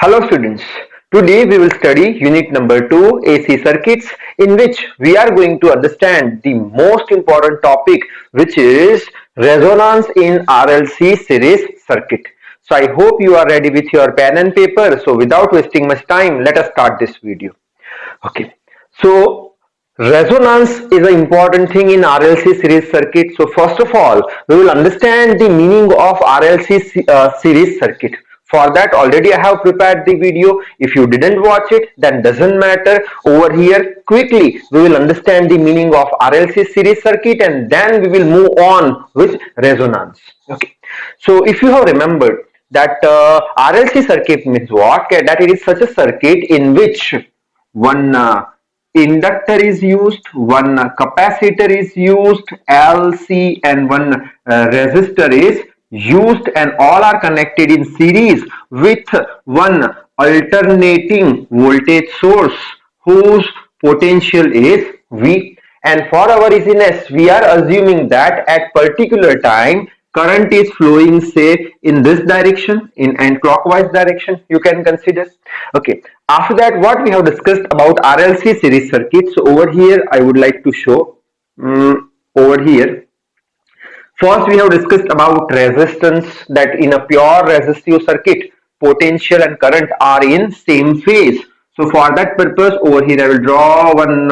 Hello students, today we will study unit number 2 AC circuits, in which we are going to understand the most important topic, which is resonance in RLC series circuit. So I hope you are ready with your pen and paper. So without wasting much time, let us start this video. Okay, so resonance is an important thing in RLC series circuit. So first of all, we will understand the meaning of RLC series circuit. For that, already I have prepared the video. If you didn't watch it, then doesn't matter. Over here, quickly we will understand the meaning of RLC series circuit, and then we will move on with resonance. Okay, so if you have remembered that RLC circuit means what? That it is such a circuit in which one inductor is used, one capacitor is used, LC, and one resistor is used, and all are connected in series with one alternating voltage source whose potential is V. And for our easiness, we are assuming that at particular time current is flowing, say, in this direction, in anti-clockwise direction, you can consider. Okay, after that, what we have discussed about RLC series circuits. So over here I would like to show over here. First, we have discussed about resistance, that in a pure resistive circuit, potential and current are in same phase. So for that purpose, over here I will draw one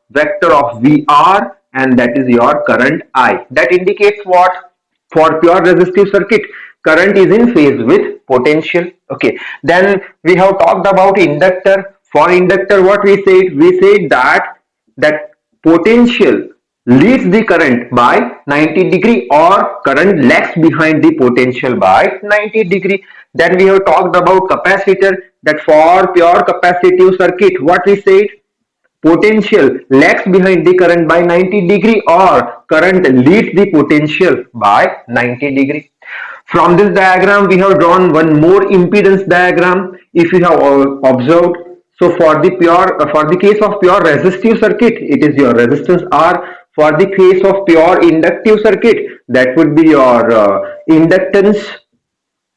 vector of VR, and that is your current I. That indicates what? For pure resistive circuit, current is in phase with potential. Okay, then we have talked about inductor. For inductor, what we said? We said that potential leads the current by 90 degree, or current lags behind the potential by 90 degree. Then we have talked about capacitor, that for pure capacitive circuit, what we said? Potential lags behind the current by 90 degree, or current leads the potential by 90 degree. From this diagram, we have drawn one more impedance diagram. If you have observed, so for the case of pure resistive circuit, it is your resistance R. For the case of pure inductive circuit, that would be your inductance,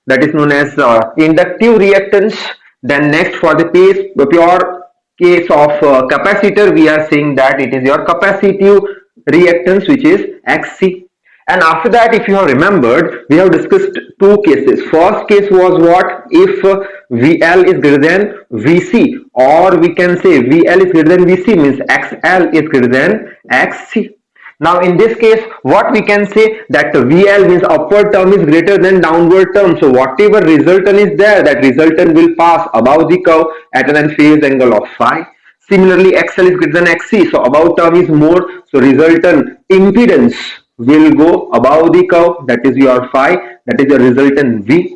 that is known as inductive reactance. Then next, for the pure case of capacitor, we are saying that it is your capacitive reactance, which is Xc. And after that, if you have remembered, we have discussed two cases. First case was what? If VL is greater than VC, or we can say VL is greater than VC, means XL is greater than XC. Now in this case, what we can say, that VL means upward term is greater than downward term. So whatever resultant is there, that resultant will pass above the curve at an phase angle of phi. Similarly, XL is greater than XC, so above term is more, so resultant impedance will go above the curve, that is your phi, that is your resultant V.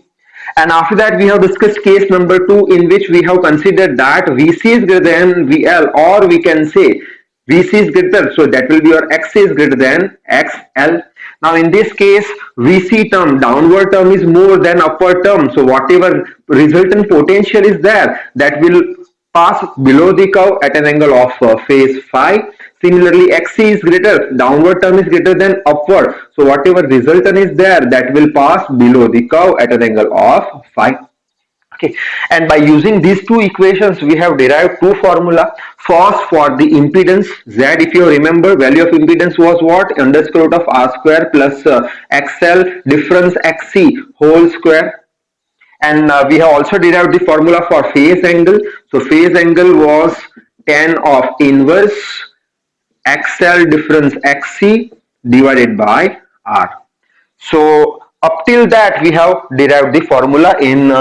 And after that, we have discussed case number 2, in which we have considered that VC is greater than VL, or we can say VC is greater, so that will be your XC is greater than XL. Now in this case, VC term, downward term is more than upward term, so whatever resultant potential is there, that will pass below the curve at an angle of phase phi. Similarly, Xc is greater, downward term is greater than upward, so whatever resultant is there, that will pass below the curve at an angle of phi. Okay, and by using these two equations, we have derived two formula. First, for the impedance Z, if you remember, value of impedance was what? Under square root of R square plus XL difference XC whole square. And we have also derived the formula for phase angle. So phase angle was tan of inverse XL difference XC divided by R. So up till that, we have derived the formula in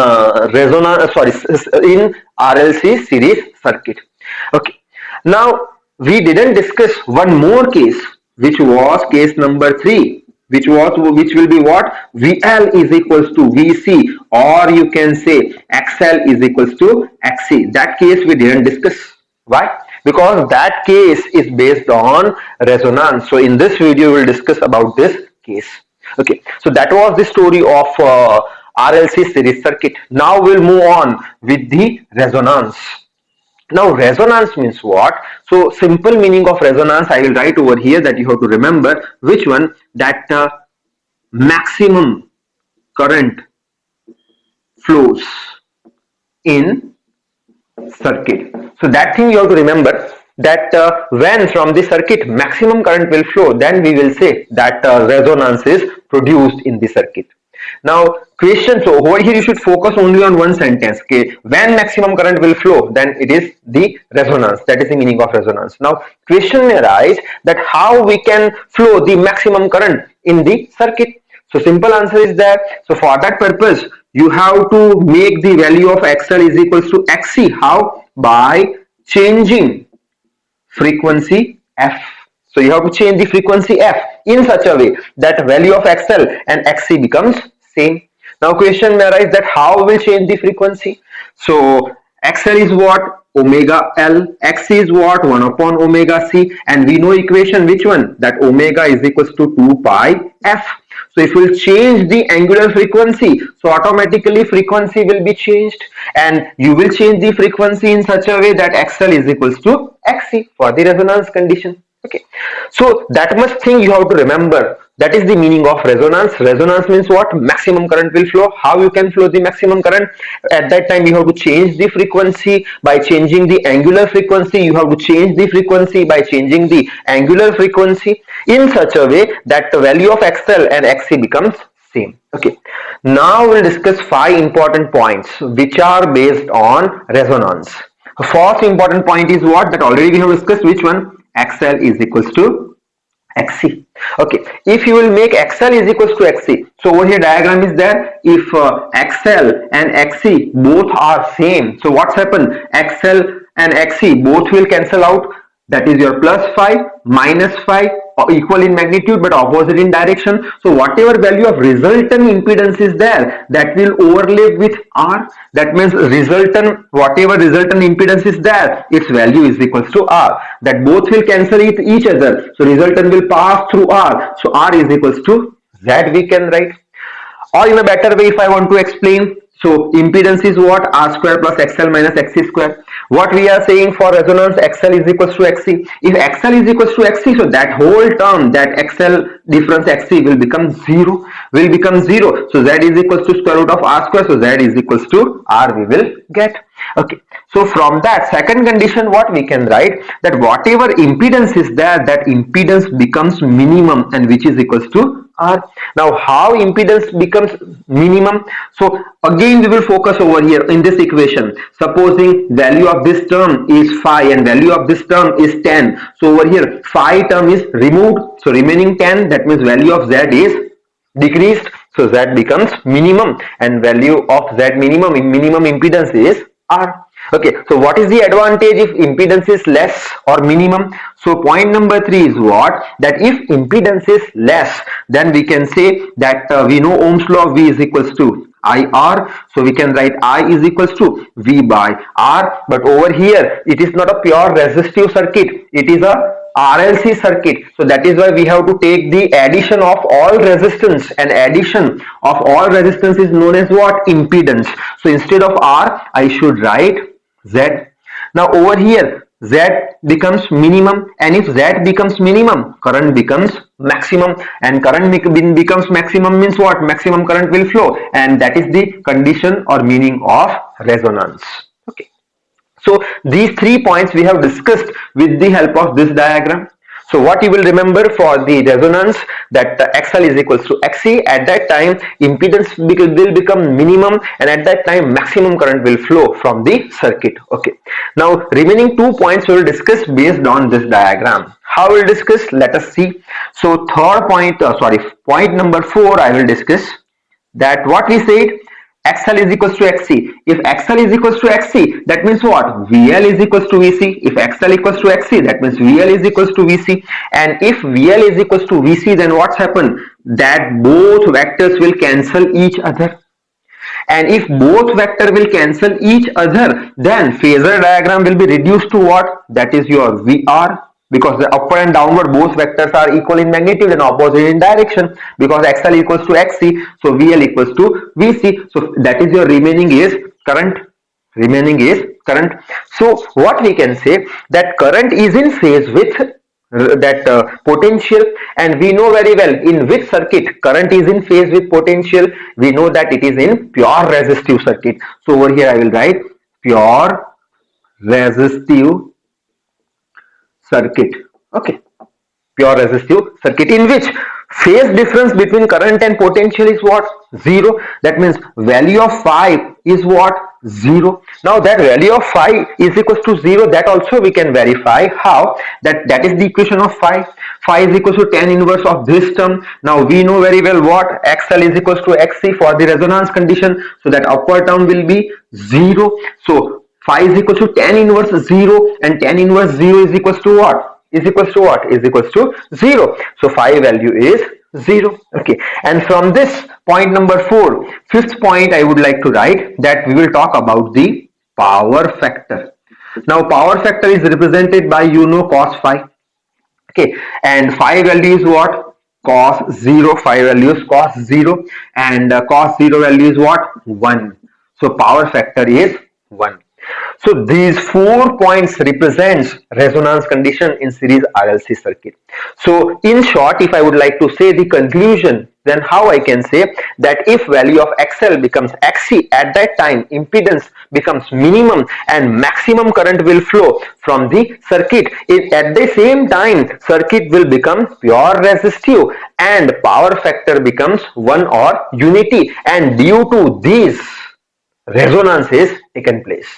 in RLC series circuit. Okay, now we didn't discuss one more case, which was case number 3, which will be what? VL is equals to VC, or you can say XL is equals to XC. That case we didn't discuss. Why? Because that case is based on resonance. So in this video, we will discuss about this case. Okay, so that was the story of RLC series circuit. Now we'll move on with the resonance. Now resonance means what? So simple meaning of resonance I will write over here, that you have to remember. Which one? That maximum current flows in circuit. So that thing you have to remember, that when from the circuit maximum current will flow, then we will say that resonance is produced in the circuit. Now question, so over here you should focus only on one sentence. Okay, when maximum current will flow, then it is the resonance. That is the meaning of resonance. Now question may arise that how we can flow the maximum current in the circuit. So simple answer is that, so for that purpose you have to make the value of XL is equals to XC. How? By changing frequency F. So you have to change the frequency F in such a way that value of XL and XC becomes same. Now question may arise that how will change the frequency. So XL is what? Omega L. XC is what? 1 upon omega C. And we know equation which one? That omega is equals to 2 pi F. So if we'll change the angular frequency, so automatically frequency will be changed, and you will change the frequency in such a way that XL is equals to XC for the resonance condition. Okay, so that much thing you have to remember. That is the meaning of resonance. Resonance means what? Maximum current will flow. How you can flow the maximum current? At that time you have to change the frequency by changing the angular frequency. You have to change the frequency by changing the angular frequency in such a way that the value of XL and XC becomes same. Okay, now we'll discuss 5 important points which are based on resonance. First important point is what? That already we have discussed. Which one? XL is equals to XC. Okay, if you will make XL is equals to XC, so over here diagram is there. If XL and XC both are same, so what's happened? XL and XC both will cancel out. That is your plus 5 minus 5, equal in magnitude but opposite in direction. So whatever value of resultant impedance is there, that will overlap with R. That means whatever resultant impedance is there, its value is equals to R. That both will cancel each other. So resultant will pass through R. So R is equals to Z, we can write. Or in a better way, if I want to explain, so impedance is what? R square plus XL minus XC square. What we are saying for resonance, XL is equals to XC. If XL is equals to XC, so that whole term, that XL difference XC will become 0. So Z is equals to square root of R square. So Z is equals to R we will get. Okay. So from that second condition, what we can write? That whatever impedance is there, that impedance becomes minimum, and which is equals to R. Now how impedance becomes minimum? So again we will focus over here in this equation. Supposing value of this term is 5 and value of this term is 10. So over here 5 term is removed. So remaining 10, that means value of Z is decreased. So Z becomes minimum, and value of Z minimum impedance is R. Okay, so what is the advantage if impedance is less or minimum? So point number 3 is what? That if impedance is less, then we can say that we know Ohm's law of V is equals to IR. So we can write I is equals to V by R. But over here it is not a pure resistive circuit, it is a RLC circuit. So that is why we have to take the addition of all resistance, and addition of all resistance is known as what? Impedance. So instead of R, I should write Z. Now over here Z becomes minimum, and if Z becomes minimum, current becomes maximum, and current becomes maximum means what? Maximum current will flow, and that is the condition or meaning of resonance. Okay. So these 3 points we have discussed with the help of this diagram. So what you will remember for the resonance, that XL is equals to XC. At that time impedance will become minimum, and at that time maximum current will flow from the circuit. Okay. Now remaining 2 points we will discuss based on this diagram. How we will discuss? Let us see. So point number 4 I will discuss. That what we said, XL is equals to XC. If XL is equals to XC, that means what? VL is equals to VC. If XL equals to XC, that means VL is equals to VC. And if VL is equals to VC, then what's happened? That both vectors will cancel each other. And if both vector will cancel each other, then phasor diagram will be reduced to what? That is your VR. Because the upward and downward both vectors are equal in magnitude and opposite in direction, because XL equals to XC, so VL equals to VC. So that is your remaining is current. So what we can say, that current is in phase with potential, and we know very well in which circuit current is in phase with potential. We know that it is in pure resistive circuit. So over here I will write pure resistive circuit. Okay, pure resistive circuit in which phase difference between current and potential is what? Zero. That means value of phi is what? Zero. Now that value of phi is equals to zero, that also we can verify. How? That is the equation of phi. Phi is equals to tan inverse of this term. Now we know very well what? XL is equals to XC for the resonance condition. So that upper term will be zero. So phi is equals to tan inverse 0, and tan inverse 0 is equals to what? Is equals to what? Is equals to 0. So phi value is 0. Okay, and from this point number 4, fifth point I would like to write that we will talk about the power factor. Now power factor is represented by cos phi. Okay, and phi value is what? Cos 0. Phi value is cos 0, and cos 0 value is what? 1. So power factor is 1. So these 4 points represents resonance condition in series RLC circuit. So in short, if I would like to say the conclusion, then how I can say that if value of XL becomes XC, at that time impedance becomes minimum and maximum current will flow from the circuit. At the same time circuit will become pure resistive and power factor becomes 1 or unity, and due to these resonance is taken place.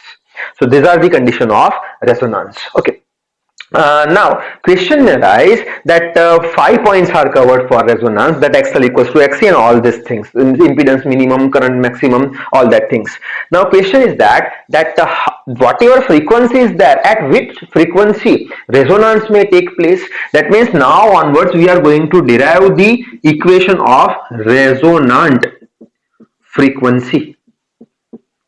So these are the condition of resonance. Okay. Now question may arise that 5 points are covered for resonance, that XL equals to XC and all these things, impedance minimum, current maximum, all that things. Now question is that whatever frequency is there, at which frequency resonance may take place. That means now onwards we are going to derive the equation of resonant frequency.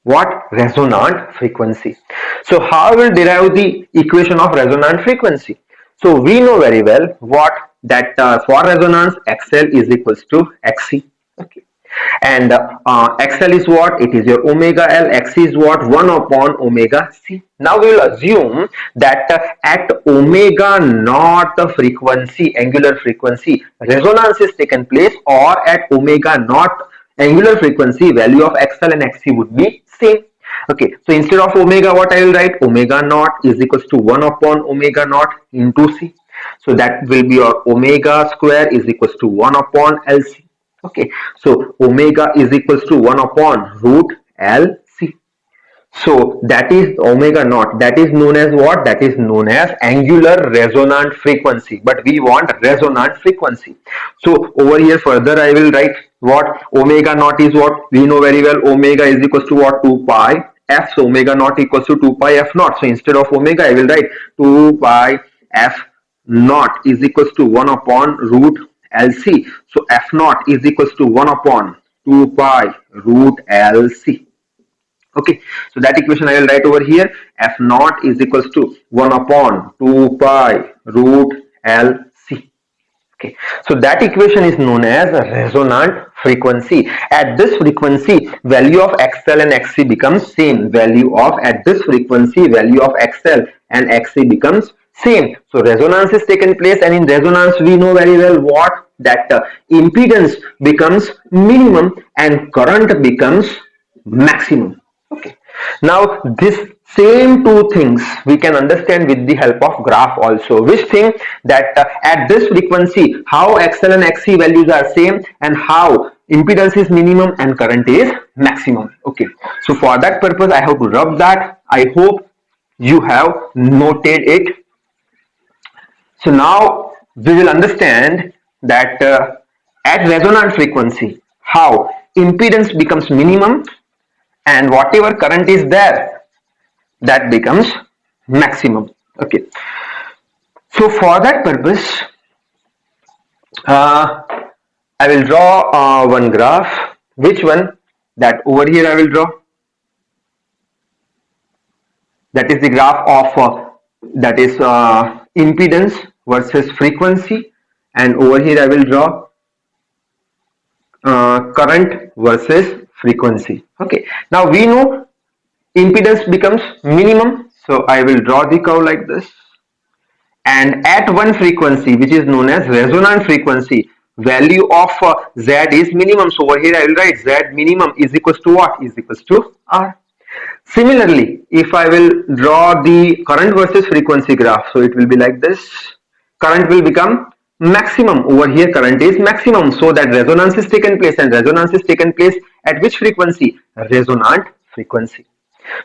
What? Resonant frequency. So how will derive the equation of resonant frequency? So we know very well what that for resonance XL is equals to XC. Okay, and XL is what? It is your omega L. XC is what? 1 upon omega C. Now we will assume that at omega naught frequency, angular frequency, resonance is taken place, or at omega naught angular frequency, value of XL and XC would be same. Okay, so instead of omega, what I will write? Omega naught is equals to 1 upon omega naught into C. So that will be your omega square is equals to 1 upon LC. Okay, so omega is equals to 1 upon root LC. So that is omega naught. That is known as what? That is known as angular resonant frequency. But we want resonant frequency. So over here further I will write what? Omega naught is what? We know very well omega is equals to what? 2 pi f. So omega naught equals to 2 pi f naught. So instead of omega I will write 2 pi f naught is equals to 1 upon root LC. So f naught is equals to 1 upon 2 pi root LC. Okay, so that equation I will write over here. F naught is equals to 1 upon 2 pi root LC. Okay, so that equation is known as resonant frequency. At this frequency, value of XL and XC becomes same. Value of at this frequency, value of XL and XC becomes same. So resonance is taken place, and in resonance we know very well what? That impedance becomes minimum and current becomes maximum. Okay. Now this same two things we can understand with the help of graph also. Which thing? That at this frequency how XL and XC values are same, and how impedance is minimum and current is maximum. Okay. So for that purpose I have to rub that. I hope you have noted it. So now we will understand that at resonant frequency how impedance becomes minimum and whatever current is there, that becomes maximum. Okay, so for that purpose I will draw one graph. Which one? That over here I will draw. That is the graph of that is impedance versus frequency, and over here I will draw current versus frequency. Okay, now we know impedance becomes minimum, so I will draw the curve like this. and at one frequency which is known as resonant frequency, value of Z is minimum. So over here I will write Z minimum is equals to what? Is equals to R. Similarly, if I will draw the current versus frequency graph, so it will be like this. Current will become maximum. Over here current is maximum, so that resonance is taken place, and resonance is taken place at which frequency? Resonant frequency.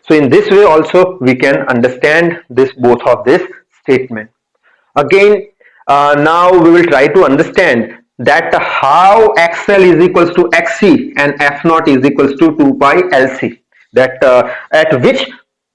So in this way also we can understand this, both of this statement. Again, now we will try to understand that how XL is equals to XC and F naught is equals to 2 pi LC. That at which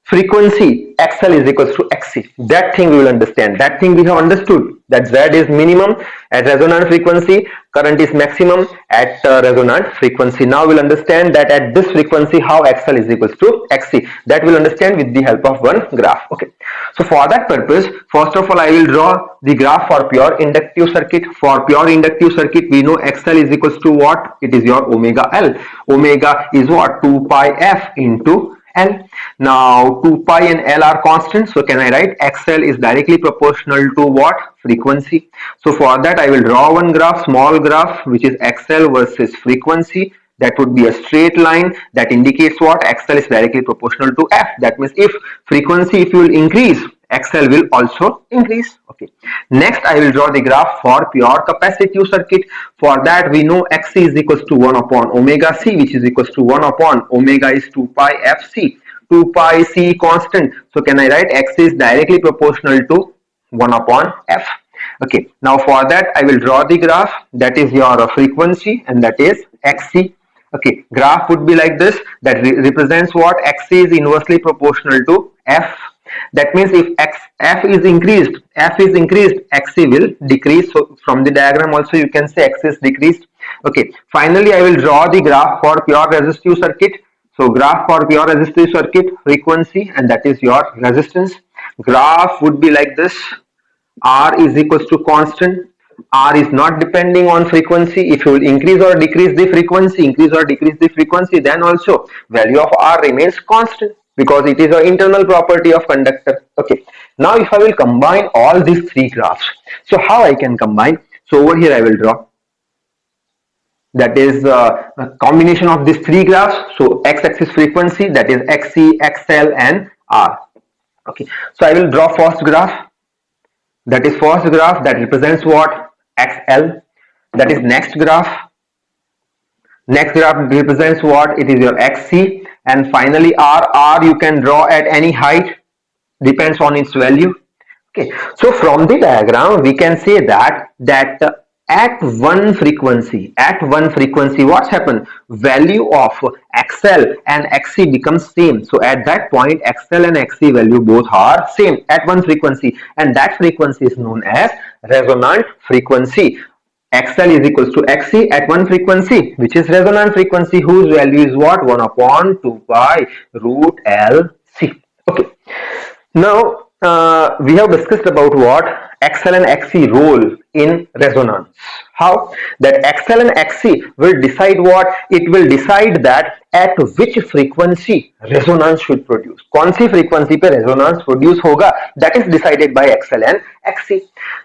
frequency XL is equals to XC. That thing we will understand. That thing we have understood, that Z is minimum at resonant frequency, current is maximum at resonant frequency. Now we'll understand that at this frequency how XL is equals to XC. That we'll understand with the help of one graph. Okay. So for that purpose, first of all I will draw the graph for pure inductive circuit. For pure inductive circuit, we know XL is equals to what? It is your omega L. Omega is what? 2 pi F into L. Now 2 pi and L are constant, so can I write XL is directly proportional to what? Frequency. So for that I will draw one graph, small graph, which is XL versus frequency. That would be a straight line that indicates what? XL is directly proportional to F. That means if frequency, if you will increase, XL will also increase. Okay. Next I will draw the graph for pure capacitive circuit. For that we know XC is equals to 1 upon omega C, which is equals to 1 upon omega is 2 pi FC. 2 pi C constant. So can I write XC is directly proportional to 1 upon F. Okay. Now for that I will draw the graph, that is your frequency, and that is XC. Okay, graph would be like this, that represents what? XC is inversely proportional to F. That means if F is increased, XC will decrease. So from the diagram also you can say X is decreased. Okay, finally I will draw the graph for pure resistive circuit. So graph for pure resistive circuit, frequency, and that is your resistance. Graph would be like this. R is equals to constant. R is not depending on frequency. If you will increase or decrease the frequency, then also value of R remains constant, because it is an internal property of conductor. Okay. Now if I will combine all these three graphs, so how I can combine? So over here I will draw, that is a combination of these three graphs. So x-axis frequency, that is XC, XL and R. Okay. So I will draw first graph. That is first graph that represents what? XL. That is next graph. Next graph represents what? It is your XC. And finally R you can draw at any height, depends on its value. Okay. So from the diagram we can say that at one frequency, what's happened? Value of XL and XC becomes same. So at that point XL and XC value both are same at one frequency, and that frequency is known as resonant frequency. XL is equals to XC at one frequency, which is resonant frequency, whose value is what? 1 upon 2 pi root LC. Okay. Now we have discussed about what? XL and XC role in resonance. How? That XL and XC will decide what? It will decide that at which frequency resonance should produce. कौन सी frequency पे resonance produce होगा? That is decided by XL and XC.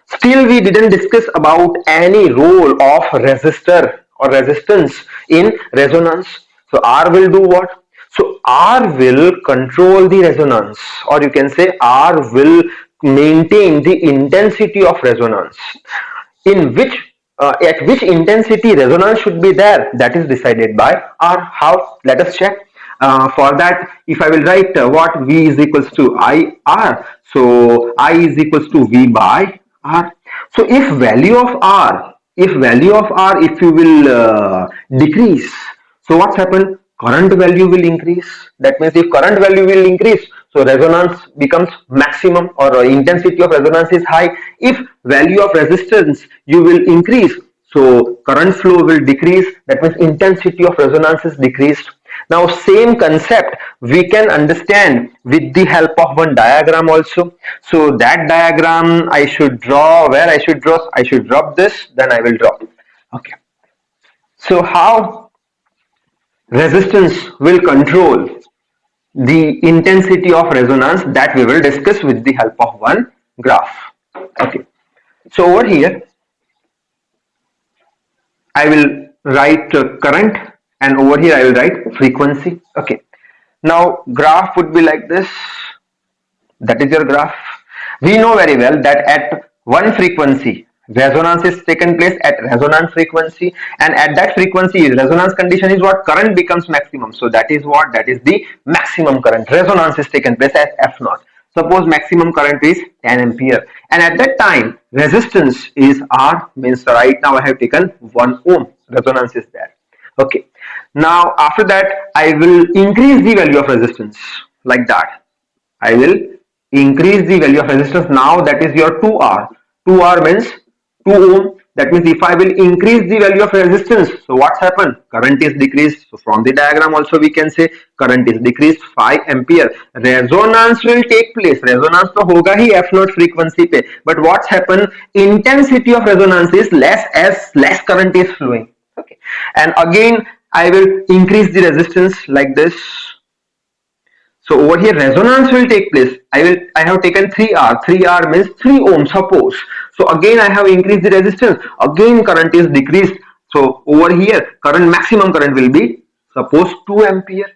Still we didn't discuss about any role of resistor or resistance in resonance. So R will do what? So R will control the resonance, or you can say R will maintain the intensity of resonance. In which at which intensity resonance should be there, that is decided by R. How? Let us check. For that, if I will write what? V is equals to IR. So I is equals to V by R. So if value of R, if you will decrease, so what's happened? Current value will increase. That means if current value will increase, so resonance becomes maximum, or intensity of resonance is high. If value of resistance you will increase, so current flow will decrease. That means intensity of resonance is decreased. Now same concept we can understand with the help of one diagram also. So that diagram I should draw, where I should draw? I should drop this, then I will draw. Okay. So how resistance will control the intensity of resonance, that we will discuss with the help of one graph. Okay, so over here I will write current, and over here I will write frequency. Okay, now graph would be like this. That is your graph. We know very well that at one frequency resonance is taken place at resonance frequency, and at that frequency resonance condition is what current becomes maximum. So that is what, that is the maximum current. Resonance is taken place at F naught. Suppose maximum current is 10 ampere, and at that time resistance is R, means right now I have taken 1 ohm. Resonance is there. Okay, now after that I will increase the value of resistance like that. I will increase the value of resistance. Now that is your 2R. 2R means 2 ohm. That means if I will increase the value of resistance, so what's happened? Current is decreased. So from the diagram also we can say current is decreased 5 ampere. Resonance will take place. Resonance तो होगा ही F naught frequency पे. But what's happened? Intensity of resonance is less as less current is flowing. Okay. And again I will increase the resistance like this. So over here resonance will take place. I have taken 3R. 3R means 3 ohm suppose. So again I have increased the resistance. Again current is decreased. So over here current, maximum current will be suppose 2 ampere.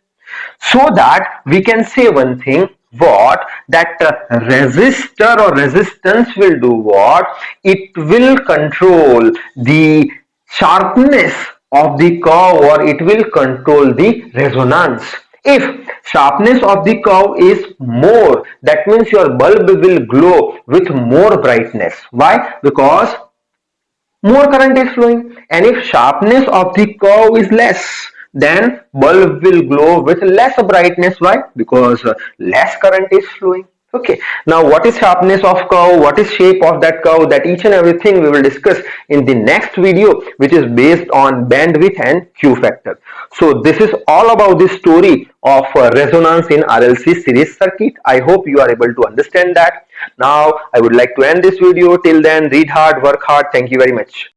So that we can say one thing, what, that resistor or resistance will do what? It will control the sharpness of the curve, or it will control the resonance. If sharpness of the curve is more, that means your bulb will glow with more brightness. Why? Because more current is flowing. And if sharpness of the curve is less, then bulb will glow with less brightness. Why? Because less current is flowing. Okay, now what is sharpness of curve, what is shape of that curve, that each and everything we will discuss in the next video, which is based on bandwidth and Q factor. So this is all about the story of resonance in RLC series circuit. I hope you are able to understand that. Now I would like to end this video. Till then, read hard, work hard. Thank you very much.